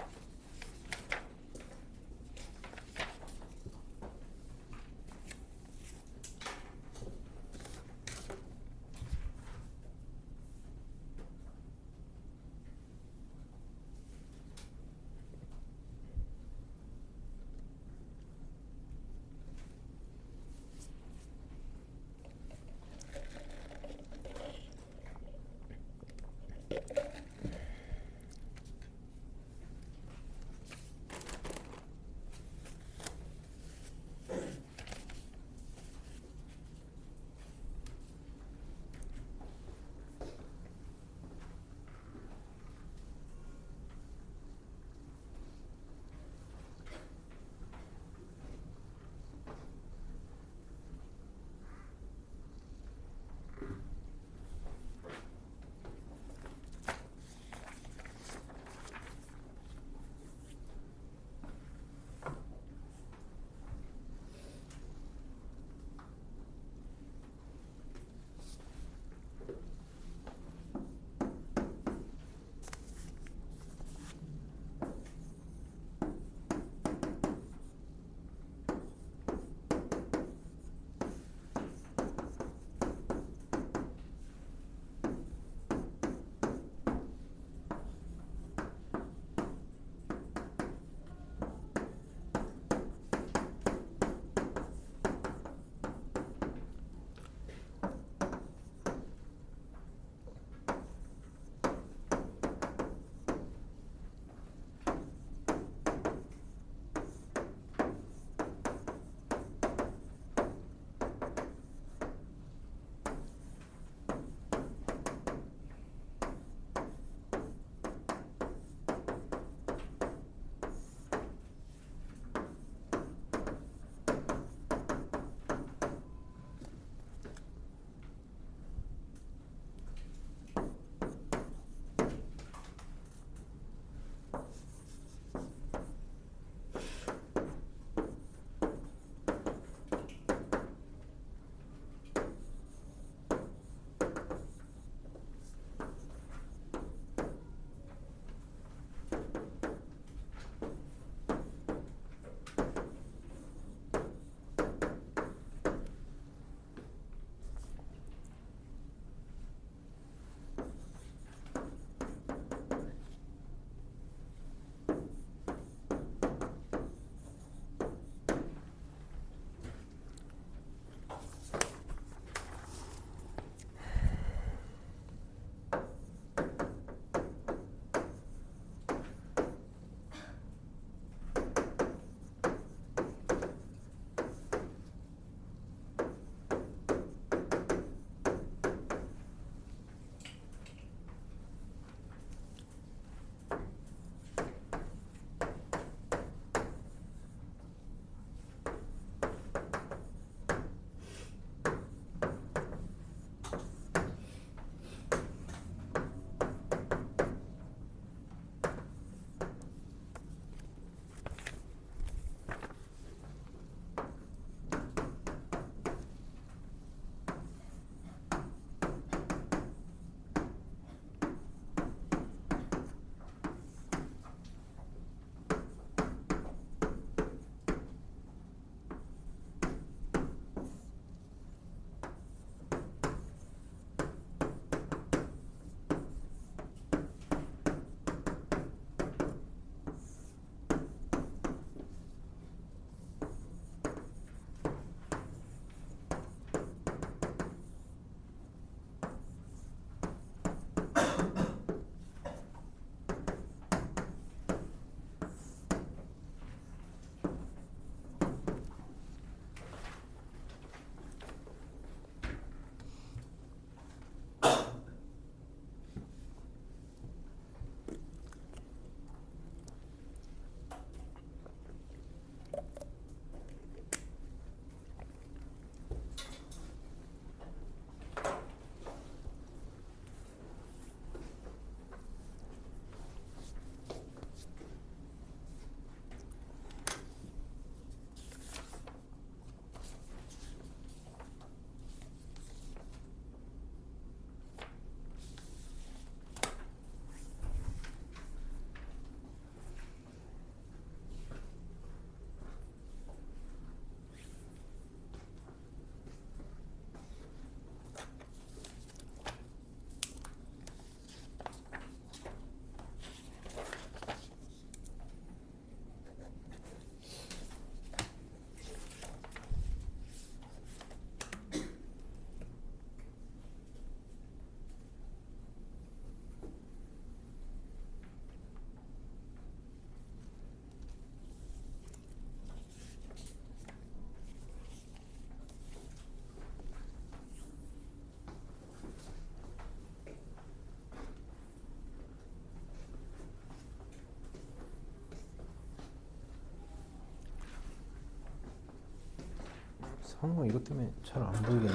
하는 거 이것 때문에 잘 안 보이겠네.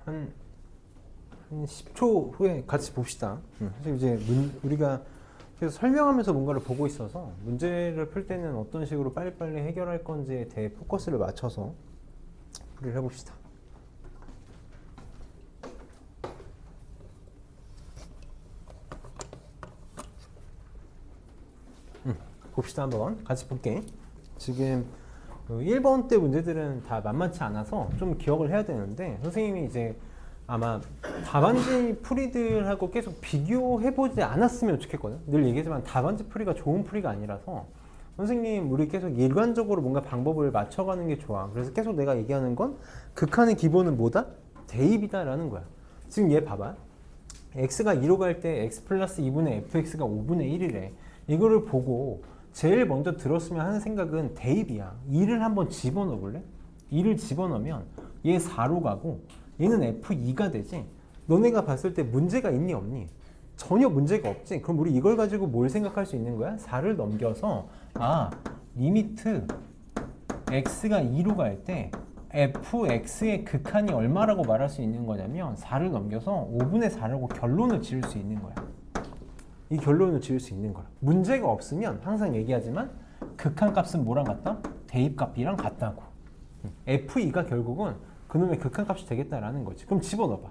한 10초 후에 같이 봅시다. 사실 이제 우리가 계속 설명하면서 뭔가를 보고 있어서 문제를 풀 때는 어떤 식으로 빨리빨리 해결할 건지에 대해 포커스를 맞춰서 풀이를 해봅시다. 봅시다. 한번 같이 볼게. 지금 1번 때 문제들은 다 만만치 않아서 좀 기억을 해야 되는데, 선생님이 이제 아마 답안지 풀이들하고 계속 비교해보지 않았으면 좋겠거든. 늘 얘기하지만 답안지 풀이가 좋은 풀이가 아니라서 선생님 우리 계속 일관적으로 뭔가 방법을 맞춰가는 게 좋아. 그래서 계속 내가 얘기하는 건 극한의 기본은 뭐다? 대입이다 라는 거야. 지금 얘 봐봐. x가 2로 갈 때 x 플러스 2분의 fx가 5분의 1이래. 이거를 보고 제일 먼저 들었으면 하는 생각은 대입이야. 2를 한번 집어넣어 볼래? 2를 집어넣으면 얘 4로 가고 얘는 f2가 되지. 너네가 봤을 때 문제가 있니 없니? 전혀 문제가 없지. 그럼 우리 이걸 가지고 뭘 생각할 수 있는 거야? 4를 넘겨서 리미트 x가 2로 갈 때 fx의 극한이 얼마라고 말할 수 있는 거냐면 4를 넘겨서 5분의 4라고 결론을 지을 수 있는 거야. 이 결론을 지을 수 있는 거야. 문제가 없으면 항상 얘기하지만 극한 값은 뭐랑 같다? 대입값이랑 같다고. f2가 결국은 그놈의 극한 값이 되겠다라는 거지. 그럼 집어넣어봐.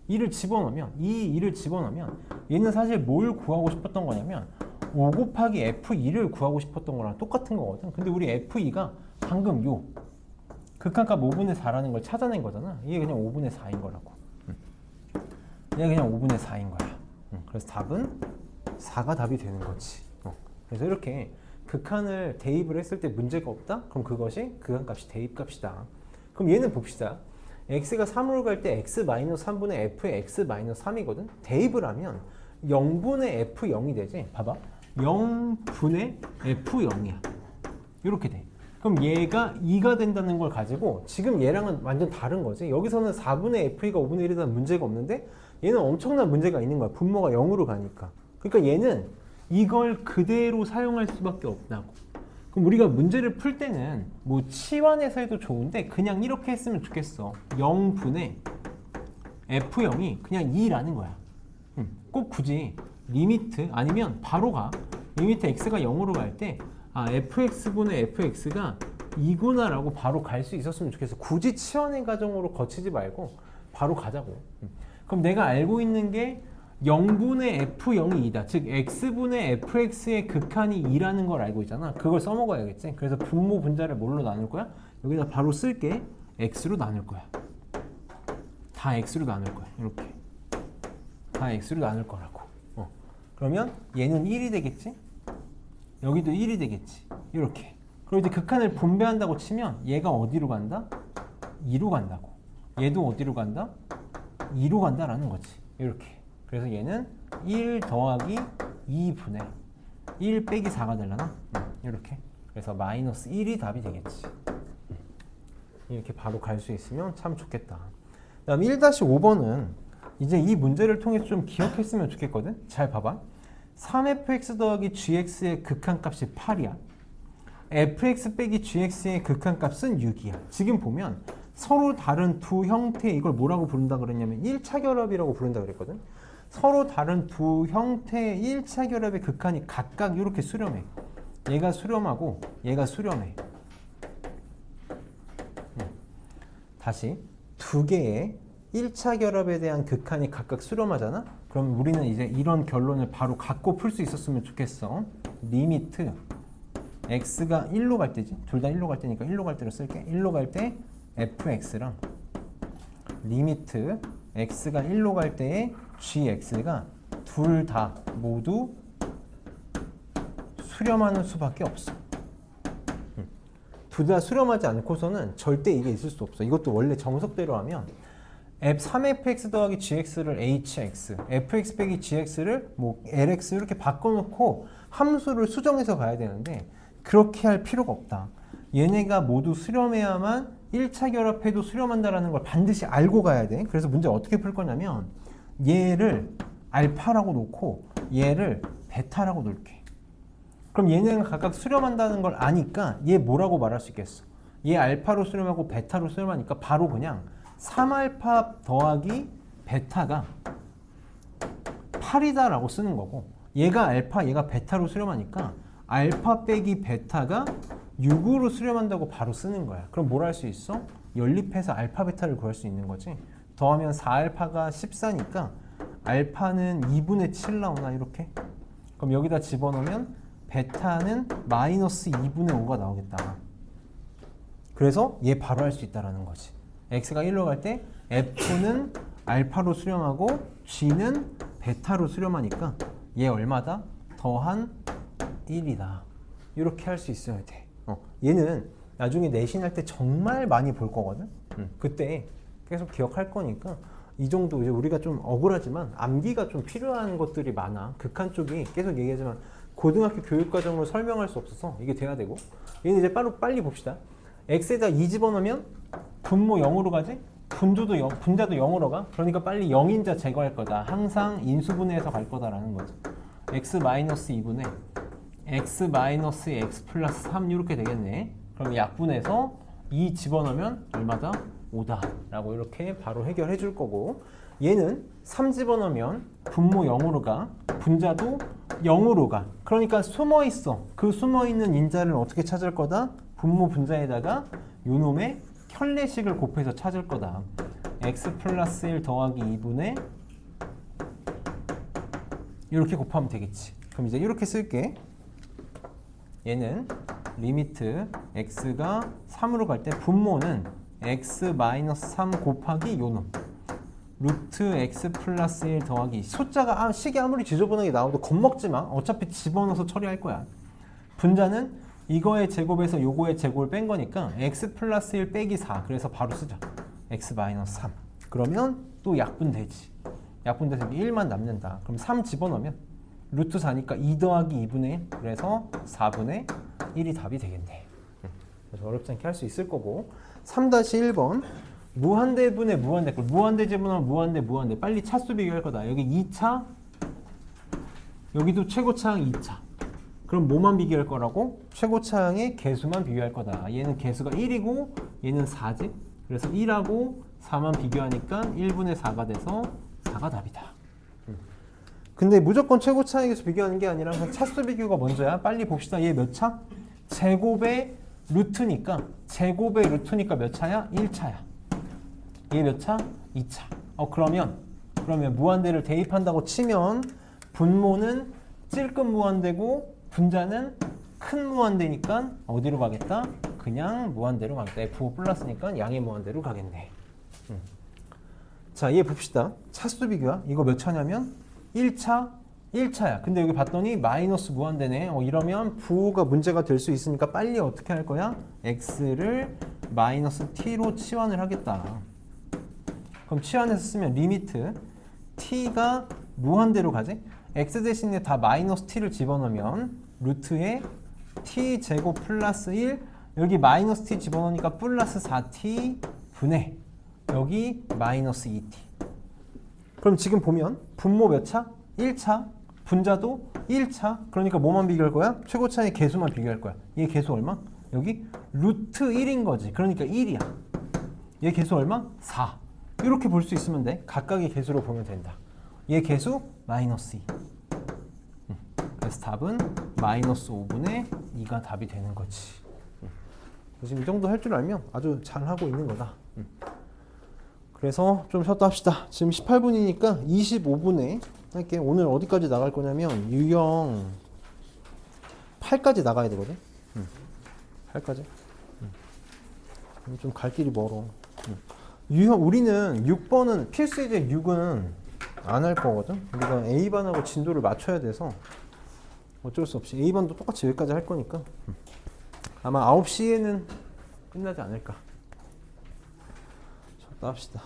2를 집어넣으면 얘는 사실 뭘 구하고 싶었던 거냐면 5 곱하기 f2를 구하고 싶었던 거랑 똑같은 거거든. 근데 우리 f2가 방금 요 극한값 5분의 4라는 걸 찾아낸 거잖아. 이게 그냥 5분의 4인 거라고. 얘가 그냥 5분의 4인 거야. 그래서 답은 4가 답이 되는 거지. 그래서 이렇게 극한을 대입을 했을 때 문제가 없다? 그럼 그것이 극한값이 대입값이다. 그럼 얘는 봅시다. x가 3으로 갈 때 x-3분의 f의 x-3이거든. 대입을 하면 0분의 f0이 되지. 봐봐. 0분의 f0이야. 이렇게 돼. 그럼 얘가 2가 된다는 걸 가지고 지금 얘랑은 완전 다른 거지. 여기서는 4분의 f2가 5분의 1이라는 문제가 없는데 얘는 엄청난 문제가 있는 거야. 분모가 0으로 가니까. 그러니까 얘는 이걸 그대로 사용할 수밖에 없다고. 그럼 우리가 문제를 풀 때는 뭐 치환해서 해도 좋은데 그냥 이렇게 했으면 좋겠어. 0분의 f0이 그냥 2라는 거야. 꼭 굳이 리미트 아니면 바로 가. 리미트 x가 0으로 갈 때 fx분의 fx가 2구나 라고 바로 갈 수 있었으면 좋겠어. 굳이 치환의 과정으로 거치지 말고 바로 가자고. 그럼 내가 알고 있는 게 0분의 f0이 2다. 즉 x분의 fx의 극한이 2라는 걸 알고 있잖아. 그걸 써먹어야겠지. 그래서 분모 분자를 뭘로 나눌 거야? 여기다 바로 쓸게. x로 나눌 거야. 다 x로 나눌 거야. 이렇게. 다 x로 나눌 거라고. 그러면 얘는 1이 되겠지? 여기도 1이 되겠지. 이렇게. 그리고 이제 극한을 분배한다고 치면 얘가 어디로 간다? 2로 간다고. 얘도 어디로 간다? 2로 간다라는 거지. 이렇게. 그래서 얘는 1 더하기 2분의 1 빼기 4가 되려나? 이렇게. 그래서 마이너스 1이 답이 되겠지. 이렇게 바로 갈 수 있으면 참 좋겠다. 그 다음 1-5번은 이제 이 문제를 통해서 좀 기억했으면 좋겠거든. 잘 봐봐. 3fx 더하기 gx의 극한값이 8이야. fx 빼기 gx의 극한값은 6이야. 지금 보면 서로 다른 두 형태, 이걸 뭐라고 부른다 그랬냐면 1차 결합이라고 부른다 그랬거든. 서로 다른 두 형태의 1차 결합의 극한이 각각 이렇게 수렴해. 얘가 수렴하고 얘가 수렴해. 다시 두 개의 1차 결합에 대한 극한이 각각 수렴하잖아? 그럼 우리는 이제 이런 결론을 바로 갖고 풀 수 있었으면 좋겠어. 리미트 x가 1로 갈 때지? 둘 다 1로 갈 때니까 1로 갈 때로 쓸게. 1로 갈 때 fx랑 리미트 x가 1로 갈 때의 gx가 둘 다 모두 수렴하는 수밖에 없어. 둘 다 수렴하지 않고서는 절대 이게 있을 수 없어. 이것도 원래 정석대로 하면 3fx 더하기 gx를 hx, fx 빼기 gx를 뭐 lx 이렇게 바꿔놓고 함수를 수정해서 가야 되는데 그렇게 할 필요가 없다. 얘네가 모두 수렴해야만 1차 결합해도 수렴한다는 걸 반드시 알고 가야 돼. 그래서 문제 어떻게 풀 거냐면 얘를 알파라고 놓고 얘를 베타라고 놓을게. 그럼 얘네가 각각 수렴한다는 걸 아니까 얘 뭐라고 말할 수 있겠어? 얘 알파로 수렴하고 베타로 수렴하니까 바로 그냥 3알파 더하기 베타가 8이다 라고 쓰는 거고, 얘가 알파 얘가 베타로 수렴하니까 알파 빼기 베타가 6으로 수렴한다고 바로 쓰는 거야. 그럼 뭘 할 수 있어? 연립해서 알파 베타를 구할 수 있는 거지. 더하면 4알파가 14니까 알파는 2분의 7 나오나 이렇게? 그럼 여기다 집어넣으면 베타는 마이너스 2분의 5가 나오겠다. 그래서 얘 바로 할 수 있다라는 거지. x가 1로 갈 때 f는 알파로 수렴하고 g는 베타로 수렴하니까 얘 얼마다? 더한 1이다. 이렇게 할 수 있어야 돼. 얘는 나중에 내신할 때 정말 많이 볼 거거든. 그때 계속 기억할 거니까 이 정도 이제 우리가 좀 억울하지만 암기가 좀 필요한 것들이 많아. 극한 쪽이 계속 얘기하지만 고등학교 교육과정으로 설명할 수 없어서 이게 돼야 되고, 얘는 이제 빨리 봅시다. x에다 2 집어넣으면 분모 0으로 가지? 분자도 0으로 가? 그러니까 빨리 0인자 제거할 거다. 항상 인수분해해서 갈 거다라는 거죠. x-2분의 x-x 플러스 3 이렇게 되겠네. 그럼 약분해서 2 집어넣으면 얼마다? 5다 라고 이렇게 바로 해결해 줄 거고, 얘는 3 집어넣으면 분모 0으로 가, 분자도 0으로 가. 그러니까 숨어있어. 그 숨어있는 인자를 어떻게 찾을 거다? 분모 분자에다가 요놈의 켤레식을 곱해서 찾을 거다. x 플러스 1 더하기 2분의 이렇게 곱하면 되겠지. 그럼 이제 이렇게 쓸게. 얘는 리미트 x가 3으로 갈 때 분모는 x-3 곱하기 요놈 루트 x 플러스 1 더하기, 숫자가 식이 아무리 지저분하게 나와도 겁먹지 마. 어차피 집어넣어서 처리할 거야. 분자는 이거의 제곱에서 요거의 제곱을 뺀 거니까 x 플러스 1 빼기 4. 그래서 바로 쓰자. x 마이너스 3. 그러면 또 약분되지. 약분돼서 여기 1만 남는다. 그럼 3 집어넣으면 루트 4니까 2 더하기 2분의 1. 그래서 4분의 1이 답이 되겠네. 그래서 어렵지 않게 할 수 있을 거고. 3-1번 무한대분의 무한대. 무한대 집어넣으면 무한대. 빨리 차수 비교할 거다. 여기 2차, 여기도 최고차항 2차. 그럼 뭐만 비교할 거라고? 최고차항의 개수만 비교할 거다. 얘는 개수가 1이고 얘는 4지. 그래서 1하고 4만 비교하니까 1분의 4가 돼서 4가 답이다. 근데 무조건 최고차항의 개수 비교하는 게 아니라 차수 비교가 먼저야. 빨리 봅시다. 얘 몇 차? 제곱의 루트니까 몇 차야? 1차야. 얘 몇 차? 2차. 그러면 무한대를 대입한다고 치면 분모는 찔끔 무한대고 분자는 큰 무한대니까 어디로 가겠다? 그냥 무한대로 가겠다. F5 플러스니까 양의 무한대로 가겠네. 자, 얘 봅시다. 차수 비교야. 이거 몇 차냐면 1차야. 근데 여기 봤더니 마이너스 무한대네. 이러면 부호가 문제가 될 수 있으니까 빨리 어떻게 할 거야? x를 마이너스 t로 치환을 하겠다. 그럼 치환해서 쓰면 리미트 t가 무한대로 가지? x 대신에 다 마이너스 t를 집어넣으면 루트에 t 제곱 플러스 1, 여기 마이너스 t 집어넣으니까 플러스 4t 분의 여기 마이너스 2t. 그럼 지금 보면 분모 몇 차? 1차. 분자도 1차. 그러니까 뭐만 비교할 거야? 최고차의 개수만 비교할 거야. 얘 개수 얼마? 여기 루트 1인 거지. 그러니까 1이야. 얘 개수 얼마? 4. 이렇게 볼 수 있으면 돼. 각각의 개수로 보면 된다. 얘 개수 마이너스 2. 그래서 답은 마이너스 5분의 2가 답이 되는 거지. 지금 이 정도 할 줄 알면 아주 잘하고 있는 거다. 그래서 좀 쉬었다 합시다. 지금 18분이니까 25분에 할게. 오늘 어디까지 나갈 거냐면 유형 8까지 나가야 되거든. 8까지. 좀 갈 길이 멀어. 유형 우리는 6번은 필수이제 6은 안 할 거거든. 우리가 A반하고 진도를 맞춰야 돼서 어쩔 수 없이 A반도 똑같이 여기까지 할 거니까 아마 9시에는 끝나지 않을까. 쉬었다 합시다.